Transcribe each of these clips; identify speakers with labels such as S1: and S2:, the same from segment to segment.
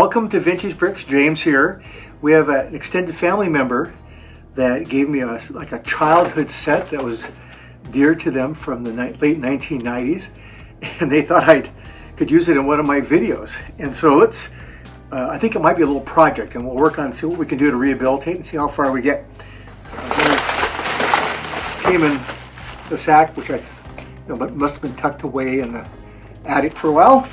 S1: Welcome to Vintage Bricks. James here. We have an extended family member that gave me a childhood set that was dear to them from the late 1990s, and they thought I could use it in one of my videos. And so I think it might be a little project, and we'll work on see what we can do to rehabilitate and see how far we get. Came in the sack, which must have been tucked away in the attic for a while.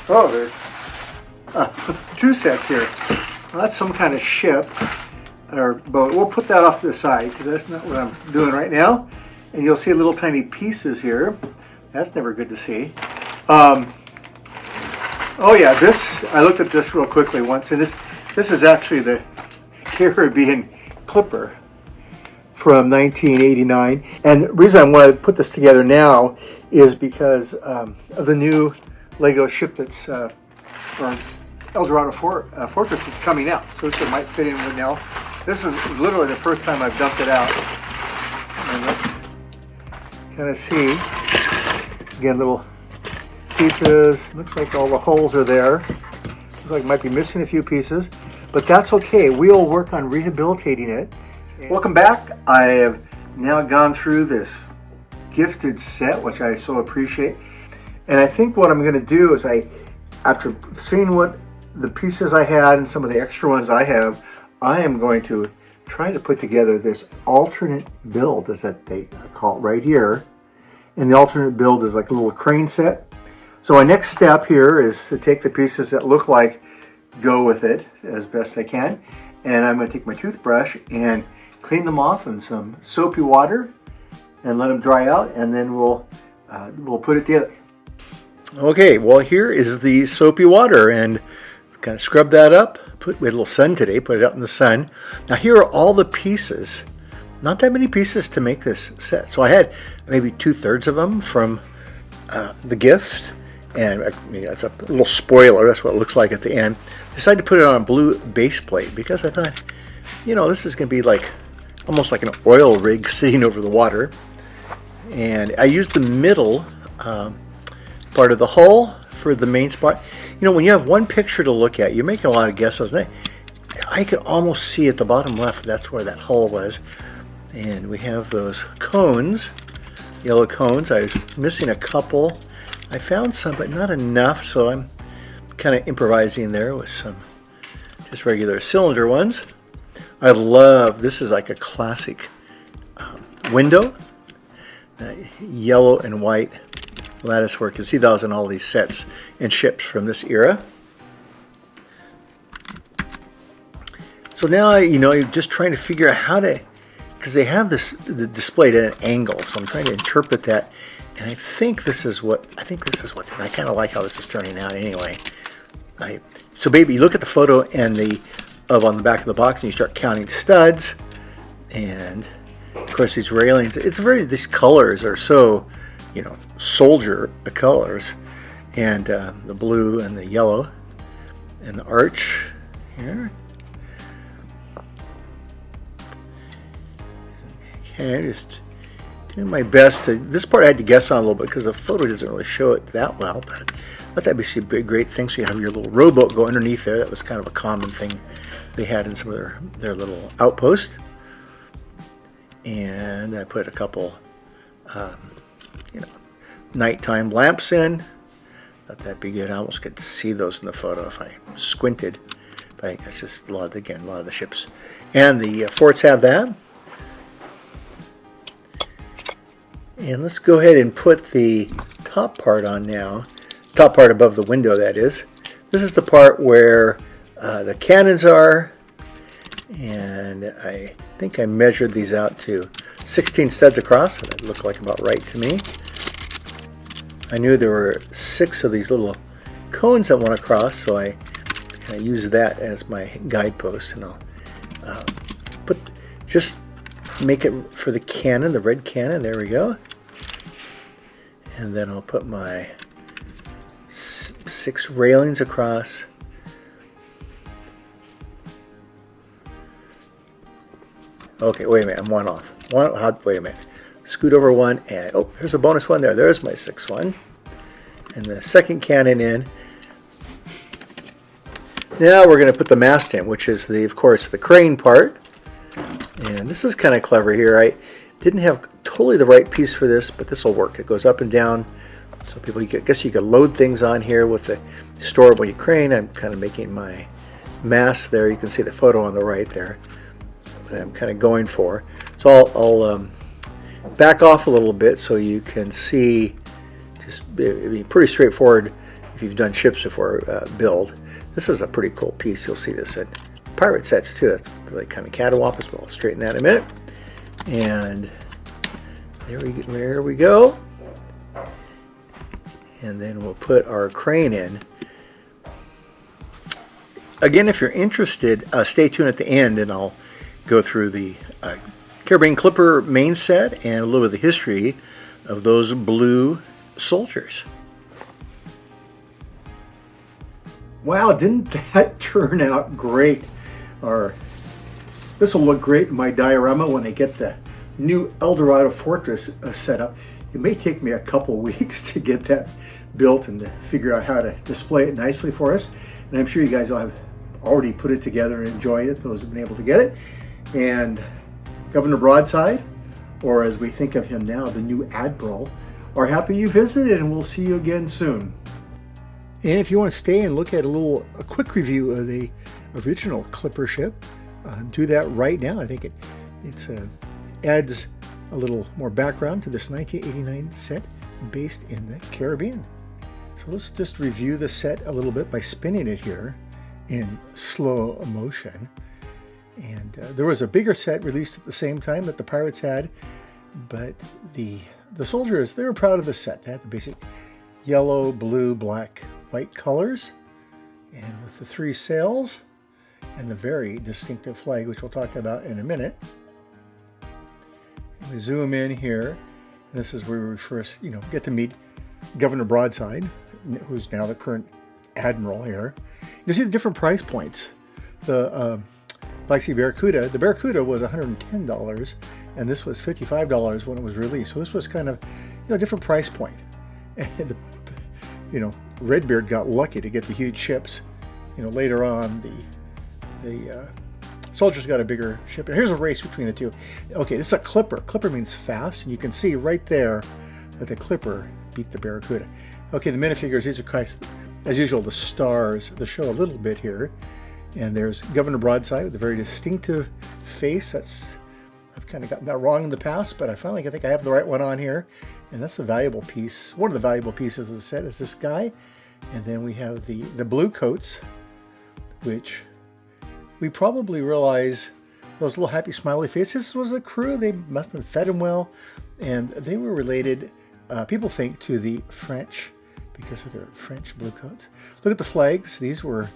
S1: Oh, there's two sets here. Well, that's some kind of ship or boat. We'll put that off to the side because that's not what I'm doing right now. And you'll see little tiny pieces here. That's never good to see. Oh yeah, I looked at this real quickly once, and this is actually the Caribbean Clipper from 1989. And the reason I want to put this together now is because of the new Lego ship that's or Eldorado Fortress that's coming out. So this might fit in with now. This is literally the first time I've dumped it out. And let's kind of see. Again, little pieces. Looks like all the holes are there. Looks like it might be missing a few pieces, but that's okay. We'll work on rehabilitating it. Welcome back. I have now gone through this gifted set, which I so appreciate. And I think what I'm going to do is after seeing what the pieces I had and some of the extra ones I have, I am going to try to put together this alternate build, as that they call it right here. And the alternate build is like a little crane set. So my next step here is to take the pieces that look like go with it as best I can. And I'm going to take my toothbrush and clean them off in some soapy water and let them dry out, and then we'll put it together. Okay, well, here is the soapy water, and kind of scrub that up. We had a little sun today, put it out in the sun. Now here are all the pieces. Not that many pieces to make this set. So I had maybe 2/3 of them from the gift, and that's a little spoiler. That's what it looks like at the end. Decided to put it on a blue base plate because I thought, this is going to be like almost like an oil rig sitting over the water. And I used the middle part of the hull for the main spot. When you have one picture to look at, you're making a lot of guesses. I could almost see at the bottom left, that's where that hull was. And we have those cones, yellow cones. I was missing a couple. I found some, but not enough, so I'm kind of improvising there with some just regular cylinder ones. I love, this is like a classic window, yellow and white lattice work. You can see those in all these sets and ships from this era. So now, you're just trying to figure out how to, because they have this displayed at an angle, so I'm trying to interpret that, and I think this is what, I kind of like how this is turning out anyway. So baby, you look at the photo and on the back of the box, and you start counting studs, and of course these railings, these colors are so, soldier colors, and the blue and the yellow and the arch here. Okay, just doing my best to, this part I had to guess on a little bit because the photo doesn't really show it that well, but I thought that'd be a big, great thing. So you have your little rowboat go underneath there. That was kind of a common thing they had in some of their little outposts. And I put a couple, nighttime lamps in. Thought that'd be good. I almost could see those in the photo if I squinted. But I think that's just a lot of the ships. And the forts have that. And let's go ahead and put the top part on now. Top part above the window, that is. This is the part where the cannons are. And I think I measured these out to 16 studs across. So that looked like about right to me. I knew there were 6 of these little cones that went across, so I kind of used that as my guidepost. And I'll just make it for the cannon, the red cannon. There we go. And then I'll put my 6 railings across. Okay, wait a minute, I'm one off. Wait a minute. scoot over one, and oh, here's a bonus one there. There's my 6th one. And the second cannon in. Now we're going to put the mast in, which is, of course, the crane part. And this is kind of clever here. I didn't have totally the right piece for this, but this will work. It goes up and down. So people, I guess you could load things on here with the storable crane. I'm kind of making my mast there. You can see the photo on the right there that I'm kind of going for. So I'll back off a little bit so you can see. Just it'd be pretty straightforward if you've done ships before build. This is a pretty cool piece. You'll see this in pirate sets too. That's really kind of cattywampus, but I'll straighten that in a minute. And there we go. And then we'll put our crane in. Again, if you're interested, stay tuned at the end and I'll go through the Caribbean Clipper main set and a little bit of the history of those blue soldiers. Wow, didn't that turn out great? This will look great in my diorama when I get the new Eldorado Fortress set up. It may take me a couple weeks to get that built and to figure out how to display it nicely for us. And I'm sure you guys all have already put it together and enjoyed it, those who have been able to get it. And Governor Broadside, or as we think of him now, the new Admiral, are happy you visited, and we'll see you again soon. And if you want to stay and look at a quick review of the original Clipper ship, do that right now. I think it adds a little more background to this 1989 set based in the Caribbean. So let's just review the set a little bit by spinning it here in slow motion. And there was a bigger set released at the same time that the pirates had, but the soldiers, they were proud of the set. They had the basic yellow, blue, black, white colors, and with the 3 sails and the very distinctive flag, which we'll talk about in a minute. And we zoom in here, and this is where we first, get to meet Governor Broadside, who's now the current admiral here. You see the different price points. The Black Sea Barracuda, the Barracuda was $110, and this was $55 when it was released. So this was kind of, a different price point. And Redbeard got lucky to get the huge ships. Later on, the soldiers got a bigger ship. And here's a race between the two. Okay, this is a Clipper. Clipper means fast, and you can see right there that the Clipper beat the Barracuda. Okay, the minifigures, these are, as usual, the stars. They show a little bit here. And there's Governor Broadside with a very distinctive face. I've kind of gotten that wrong in the past, but I think I have the right one on here. And that's the valuable piece. One of the valuable pieces of the set is this guy. And then we have the blue coats, which we probably realize those little happy smiley faces. This was a crew. They must have fed them well. And they were related, people think, to the French because of their French blue coats. Look at the flags. These were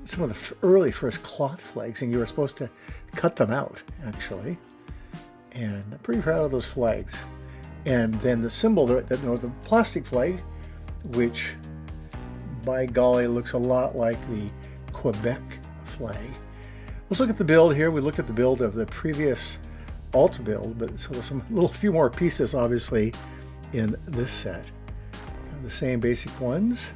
S1: some of the early first cloth flags, and you were supposed to cut them out, actually. And I'm pretty proud of those flags. And then the symbol, the plastic flag, which, by golly, looks a lot like the Quebec flag. Let's look at the build here. We looked at the build of the previous Alt build, but so there's a few more pieces, obviously, in this set. The same basic ones.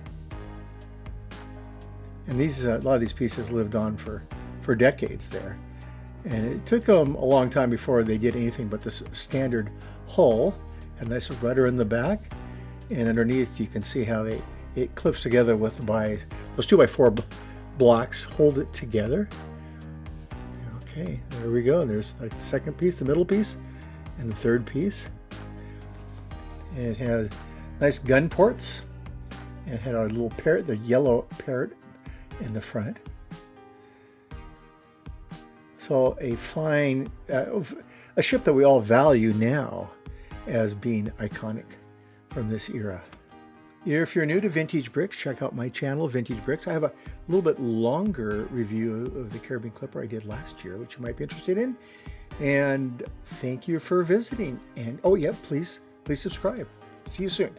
S1: And these, a lot of these pieces lived on for decades there. And it took them a long time before they did anything but this standard hull. Had a nice rudder in the back. And underneath you can see how it clips together with those 2x4 blocks, holds it together. Okay, there we go. There's the second piece, the middle piece, and the third piece. And it has nice gun ports. And it had our little parrot, the yellow parrot, in the front. So a fine, a ship that we all value now as being iconic from this era. If you're new to Vintage Bricks, check out my channel, Vintage Bricks. I have a little bit longer review of the Caribbean Clipper I did last year, which you might be interested in. And thank you for visiting. And oh yeah, please subscribe. See you soon.